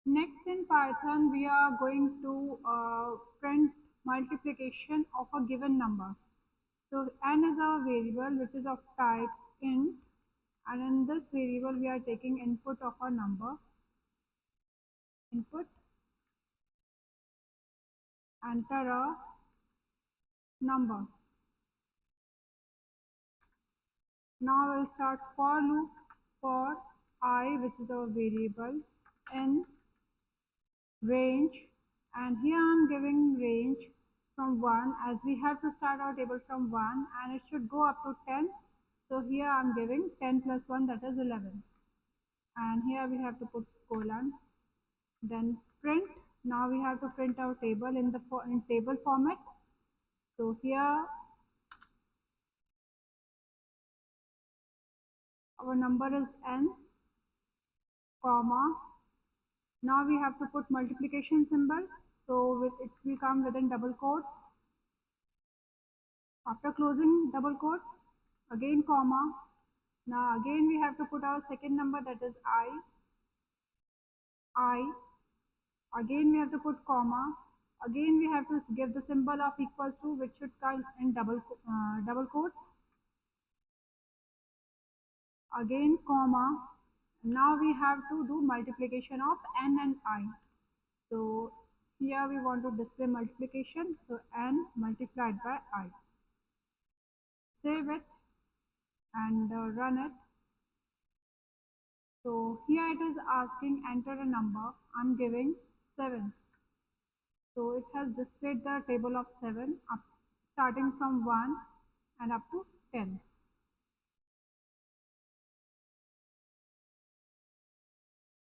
Next in Python, we are going to print multiplication of a given number. So n is our variable which is of type int, and in this variable we are taking input of a number, input, enter a number. Now we'll start for loop for I, which is our variable, in range, and here I'm giving range from 1, as we have to start our table from 1 and it should go up to 10. So here I'm giving 10 plus 1, that is 11, and here we have to put colon, then print. Now we have to print our table in the table format. So here our number is n, comma. Now we have to put multiplication symbol, so it will come within double quotes. After closing double quote, again comma. Now again we have to put our second number, that is I. Again we have to put comma. Again we have to give the symbol of equals to, which should come in double quotes. Again comma. Now we have to do multiplication of n and I. So here we want to display multiplication, so n multiplied by I. Save it and run it. So here it is asking enter a number. I'm giving 7. So it has displayed the table of 7 up, starting from 1 and up to 10.